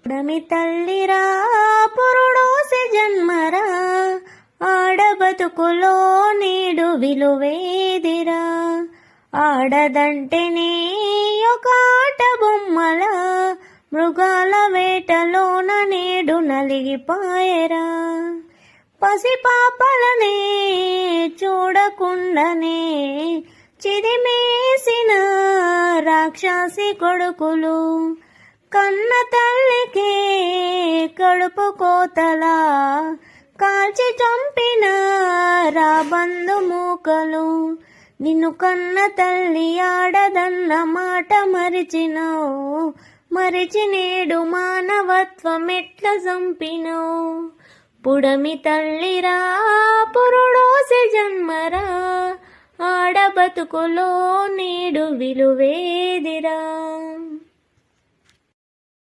పుడమి తల్లిరా పురుడోసి జన్మరా, ఆడబతుకులో నీడు విలువేదిరా. ఆడదంటేనే ఒక ఆట బొమ్మల, మృగాల వేటలోన నేడు నలిగిపాయరా. పసిపాపలనే చూడకుండానే చిదిమేసిన రాక్షసి కొడుకులు, కన్న తల్లికే కడుపు కోతలా కాల్చి చంపిన రాబందు మూకలు. నిన్ను కన్న తల్లి ఆడదన్న మాట మరిచినవు, మరిచి నేడు మానవత్వం ఎట్ల చంపినవు. పుడమి తల్లిరా పురుడోసి జన్మరా, ఆడబతుకులో నీడు విలువేదిరా.